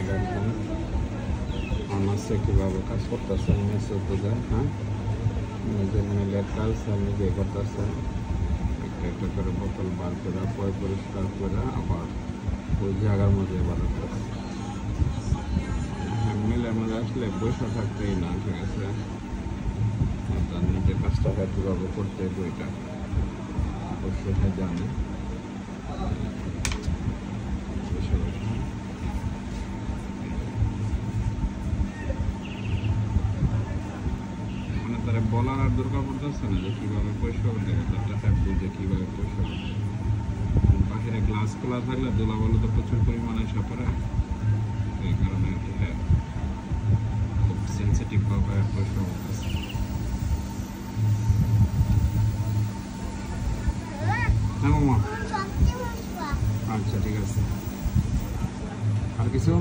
দেখেন মাসে কীভাবে কাজ করতেছেন মেসেজ বোঝায়। হ্যাঁ, নিজের মিলের কাজ নিজে করতেছেন। একটা একটা করে বোতল বার করে পরিষ্কার করে আবার ওই জায়গার মধ্যে বার করতেছে। মিলের মধ্যে আসলে বসে থাকতেই না, ঠিক আছে? তার নিজের কাজটা কীভাবে করতে বইটা অবশ্যই জানে। মানে তারা বলার আর দরকার পড়তেছে না যে কীভাবে পয়সা করতে হবে, তার বুঝে কীভাবে পয়সা করতে। বাহিরে গ্লাস খোলা থাকলে ধুলাবালু তো প্রচুর পরিমাণে এসে পড়ে, এই কারণে আর কি। হ্যাঁ, খুব সেন্সিটিভভাবে পয়সা করতেছে। হ্যাঁ মামা, আচ্ছা ঠিক আছে। আর কিছু?